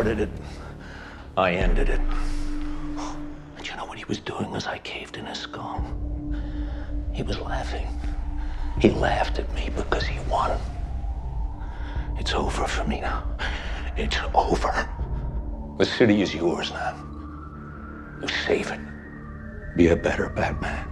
started it, I ended it. But you know what he was doing as I caved in his skull? He was laughing. He laughed at me because he won. It's over for me now. It's over. The city is yours now. You save it. Be a better Batman.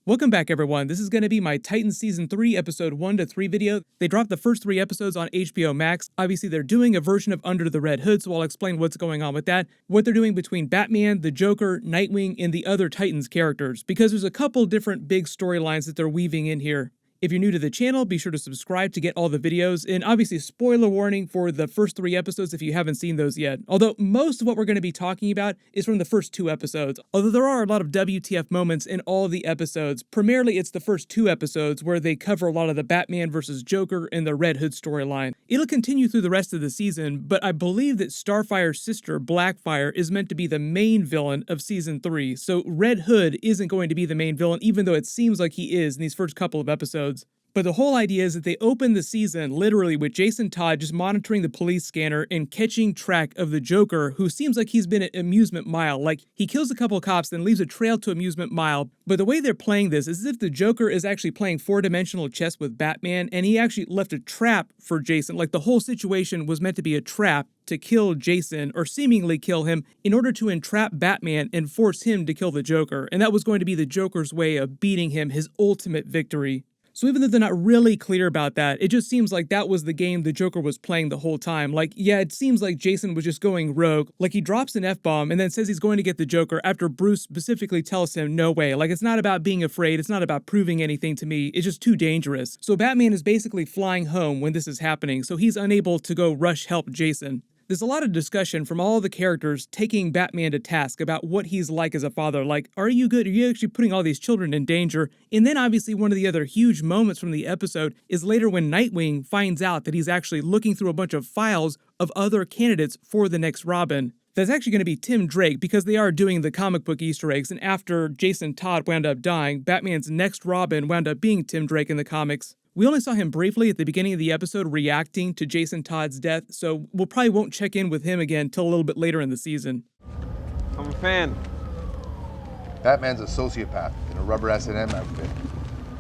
Welcome back, everyone. This is going to be my Titans Season 3, Episode 1 to 3 video. They dropped the first 3 episodes on HBO Max. Obviously, they're doing a version of Under the Red Hood, so I'll explain what's going on with that, what they're doing between Batman, the Joker, Nightwing, and the other Titans characters, because there's a couple different big storylines that they're weaving in here. If you're new to the channel, be sure to subscribe to get all the videos, and obviously spoiler warning for the first 3 episodes if you haven't seen those yet. Although most of what we're going to be talking about is from the first 2 episodes, although there are a lot of WTF moments in all the episodes. Primarily it's the first 2 episodes where they cover a lot of the Batman versus Joker and the Red Hood storyline. It'll continue through the rest of the season, but I believe that Starfire's sister, Blackfire, is meant to be the main villain of Season 3, so Red Hood isn't going to be the main villain, even though it seems like he is in these first couple of episodes. But the whole idea is that they open the season literally with Jason Todd just monitoring the police scanner and catching track of the Joker, who seems like he's been at Amusement Mile. Like, he kills a couple cops, then leaves a trail to Amusement Mile. But the way they're playing this is as if the Joker is actually playing 4-dimensional chess with Batman, and he actually left a trap for Jason. Like, the whole situation was meant to be a trap to kill Jason, or seemingly kill him, in order to entrap Batman and force him to kill the Joker. And that was going to be the Joker's way of beating him, his ultimate victory. So even though they're not really clear about that, it just seems like that was the game the Joker was playing the whole time. Like, yeah, it seems like Jason was just going rogue. Like, he drops an F-bomb and then says he's going to get the Joker after Bruce specifically tells him, no way. Like, it's not about being afraid. It's not about proving anything to me. It's just too dangerous. So Batman is basically flying home when this is happening, so he's unable to go rush help Jason. There's a lot of discussion from all the characters taking Batman to task about what he's like as a father. Like, are you good? Are you actually putting all these children in danger? And then obviously one of the other huge moments from the episode is later when Nightwing finds out that he's actually looking through a bunch of files of other candidates for the next Robin. That's actually going to be Tim Drake, because they are doing the comic book Easter eggs, and after Jason Todd wound up dying, Batman's next Robin wound up being Tim Drake in the comics. We only saw him briefly at the beginning of the episode reacting to Jason Todd's death, so we'll probably won't check in with him again till a little bit later in the season. I'm a fan. Batman's a sociopath in a rubber S&M outfit.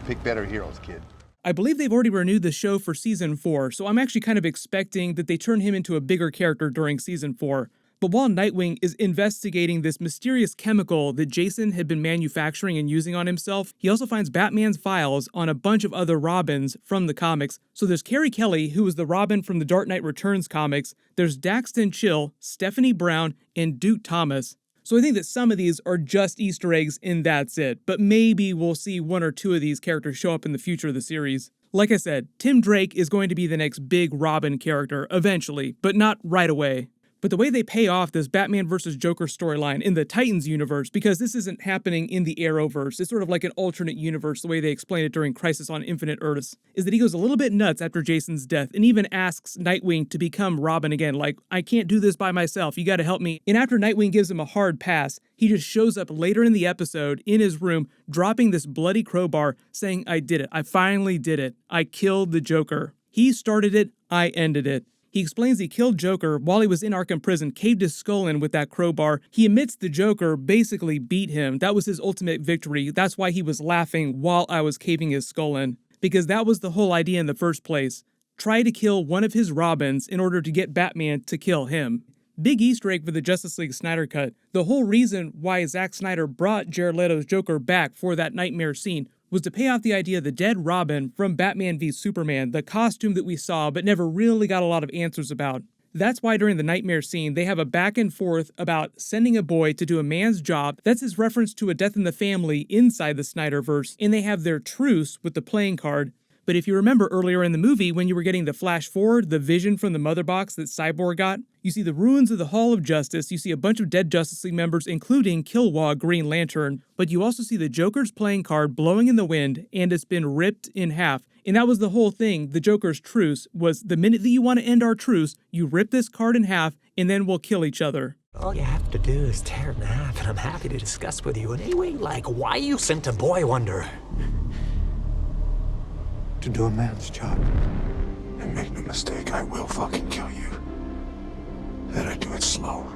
Pick better heroes, kid. I believe they've already renewed the show for Season 4, so I'm actually kind of expecting that they turn him into a bigger character during Season 4. But while Nightwing is investigating this mysterious chemical that Jason had been manufacturing and using on himself, he also finds Batman's files on a bunch of other Robins from the comics. So there's Carrie Kelly, who was the Robin from the Dark Knight Returns comics, there's Daxton Chill, Stephanie Brown, and Duke Thomas. So I think that some of these are just Easter eggs and that's it, but maybe we'll see 1 or 2 of these characters show up in the future of the series. Like I said, Tim Drake is going to be the next big Robin character eventually, but not right away. But the way they pay off this Batman vs. Joker storyline in the Titans universe, because this isn't happening in the Arrowverse, it's sort of like an alternate universe, the way they explain it during Crisis on Infinite Earths, is that he goes a little bit nuts after Jason's death and even asks Nightwing to become Robin again, like, I can't do this by myself, you gotta help me. And after Nightwing gives him a hard pass, he just shows up later in the episode in his room, dropping this bloody crowbar, saying, I did it, I finally did it, I killed the Joker. He started it, I ended it. He explains he killed Joker while he was in Arkham prison, caved his skull in with that crowbar. He admits the Joker basically beat him. That was his ultimate victory. That's why he was laughing while I was caving his skull in. Because that was the whole idea in the first place. Try to kill one of his Robins in order to get Batman to kill him. Big Easter egg for the Justice League Snyder Cut. The whole reason why Zack Snyder brought Jared Leto's Joker back for that nightmare scene was to pay off the idea of the dead Robin from Batman v Superman, the costume that we saw but never really got a lot of answers about. That's why during the nightmare scene, they have a back and forth about sending a boy to do a man's job. That's his reference to a death in the family inside the Snyderverse, and they have their truce with the playing card. But if you remember earlier in the movie when you were getting the flash forward, the vision from the mother box that Cyborg got, you see the ruins of the Hall of Justice, you see a bunch of dead Justice League members including Kilowog Green Lantern, but you also see the Joker's playing card blowing in the wind and it's been ripped in half. And that was the whole thing, the Joker's truce, was the minute that you want to end our truce, you rip this card in half and then we'll kill each other. All you have to do is tear it in half and I'm happy to discuss with you in any way like why you sent a boy wonder. To do a man's job. And make no mistake, I will fucking kill you. Better do it slow.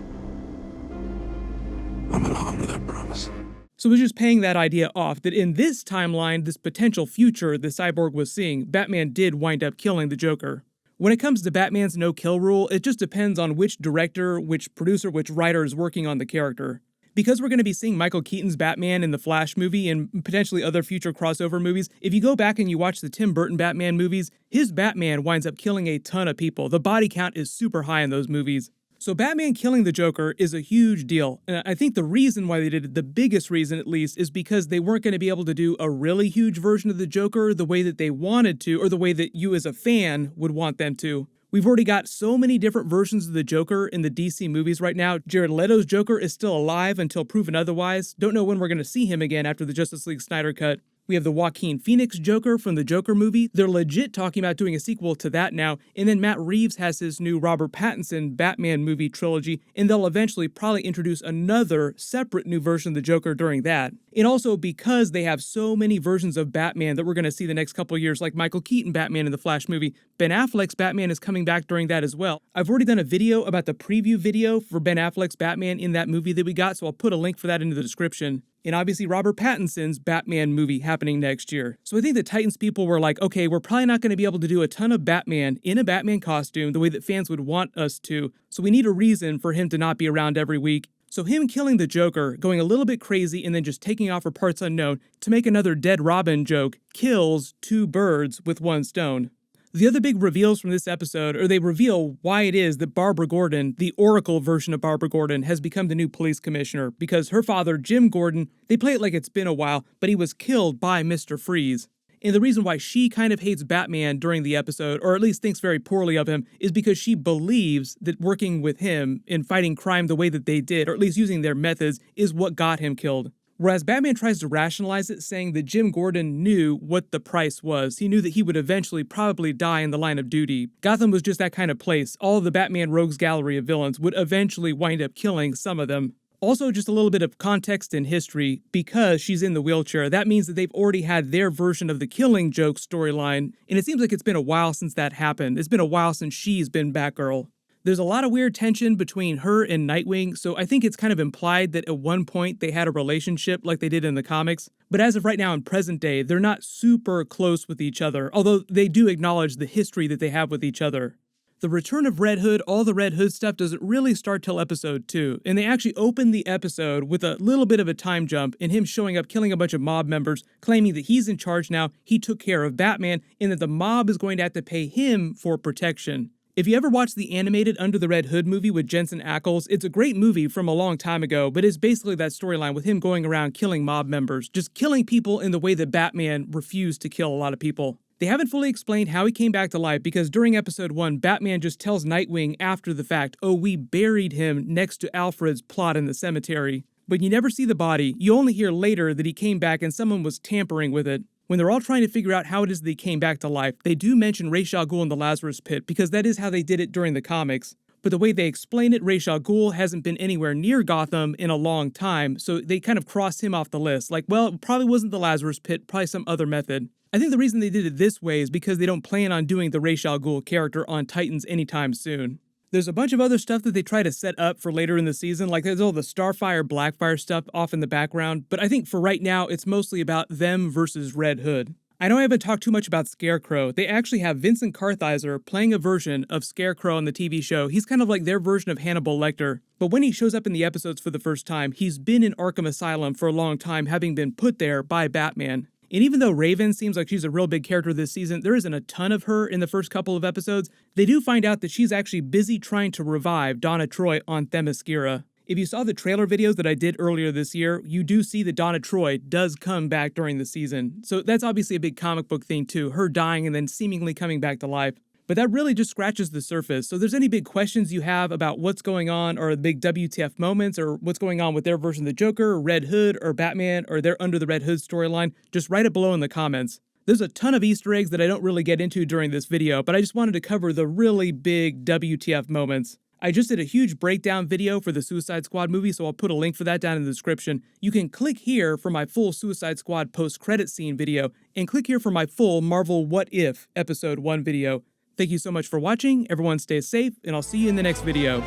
I'm gonna honor that promise. So it was just paying that idea off that in this timeline, this potential future the Cyborg was seeing, Batman did wind up killing the Joker. When it comes to Batman's no-kill rule, it just depends on which director, which producer, which writer is working on the character. Because we're going to be seeing Michael Keaton's Batman in the Flash movie and potentially other future crossover movies, if you go back and you watch the Tim Burton Batman movies, his Batman winds up killing a ton of people. The body count is super high in those movies. So Batman killing the Joker is a huge deal, and I think the reason why they did it, the biggest reason at least, is because they weren't going to be able to do a really huge version of the Joker the way that they wanted to, or the way that you as a fan would want them to. We've already got so many different versions of the Joker in the DC movies right now. Jared Leto's Joker is still alive until proven otherwise. Don't know when we're going to see him again after the Justice League Snyder cut. We have the Joaquin Phoenix Joker from the Joker movie. They're legit talking about doing a sequel to that now. And then Matt Reeves has his new Robert Pattinson Batman movie trilogy, and they'll eventually probably introduce another separate new version of the Joker during that. And also because they have so many versions of Batman that we're going to see the next couple of years, like Michael Keaton Batman in the Flash movie, Ben Affleck's Batman is coming back during that as well. I've already done a video about the preview video for Ben Affleck's Batman in that movie that we got, so I'll put a link for that into the description. And obviously Robert Pattinson's Batman movie happening next year. So I think the Titans people were like, okay, we're probably not going to be able to do a ton of Batman in a Batman costume the way that fans would want us to, so we need a reason for him to not be around every week. So him killing the Joker, going a little bit crazy and then just taking off for parts unknown to make another Dead Robin joke, kills two birds with one stone. The other big reveals from this episode, or they reveal why it is that Barbara Gordon, the Oracle version of Barbara Gordon, has become the new police commissioner, because her father, Jim Gordon, they play it like it's been a while, but he was killed by Mr. Freeze. And the reason why she kind of hates Batman during the episode, or at least thinks very poorly of him, is because she believes that working with him and fighting crime the way that they did, or at least using their methods, is what got him killed. Whereas Batman tries to rationalize it, saying that Jim Gordon knew what the price was. He knew that he would eventually probably die in the line of duty. Gotham was just that kind of place. All of the Batman rogues gallery of villains would eventually wind up killing some of them. Also, just a little bit of context and history, because she's in the wheelchair, that means that they've already had their version of the Killing Joke storyline, and it seems like it's been a while since that happened. It's been a while since she's been Batgirl. There's a lot of weird tension between her and Nightwing, so I think it's kind of implied that at one point they had a relationship like they did in the comics. But as of right now in present day, they're not super close with each other, although they do acknowledge the history that they have with each other. The return of Red Hood, all the Red Hood stuff doesn't really start till episode 2, and they actually open the episode with a little bit of a time jump and him showing up killing a bunch of mob members, claiming that he's in charge now, he took care of Batman, and that the mob is going to have to pay him for protection. If you ever watched the animated Under the Red Hood movie with Jensen Ackles, it's a great movie from a long time ago, but it's basically that storyline with him going around killing mob members, just killing people in the way that Batman refused to kill a lot of people. They haven't fully explained how he came back to life, because during episode 1, Batman just tells Nightwing after the fact, oh, we buried him next to Alfred's plot in the cemetery. But you never see the body. You only hear later that he came back and someone was tampering with it. When they're all trying to figure out how it is that he came back to life, they do mention Ra's al Ghul in the Lazarus Pit, because that is how they did it during the comics. But the way they explain it, Ra's al Ghul hasn't been anywhere near Gotham in a long time, so they kind of crossed him off the list. Like, well, it probably wasn't the Lazarus Pit, probably some other method. I think the reason they did it this way is because they don't plan on doing the Ra's al Ghul character on Titans anytime soon. There's a bunch of other stuff that they try to set up for later in the season, like there's all the Starfire, Blackfire stuff off in the background, but I think for right now, it's mostly about them versus Red Hood. I know I haven't talked too much about Scarecrow. They actually have Vincent Kartheiser playing a version of Scarecrow on the TV show. He's kind of like their version of Hannibal Lecter. But when he shows up in the episodes for the first time, he's been in Arkham Asylum for a long time, having been put there by Batman. And even though Raven seems like she's a real big character this season, there isn't a ton of her in the first couple of episodes. They do find out that she's actually busy trying to revive Donna Troy on Themyscira. If you saw the trailer videos that I did earlier this year, you do see that Donna Troy does come back during the season. So that's obviously a big comic book thing too, her dying and then seemingly coming back to life. But that really just scratches the surface. So if there's any big questions you have about what's going on, or the big WTF moments, or what's going on with their version of the Joker, or Red Hood, or Batman, or their Under the Red Hood storyline, just write it below in the comments. There's a ton of Easter eggs that I don't really get into during this video, but I just wanted to cover the really big WTF moments. I just did a huge breakdown video for the Suicide Squad movie, so I'll put a link for that down in the description. You can click here for my full Suicide Squad post-credit scene video, and click here for my full Marvel What If Episode 1 video. Thank you so much for watching, everyone stay safe, and I'll see you in the next video.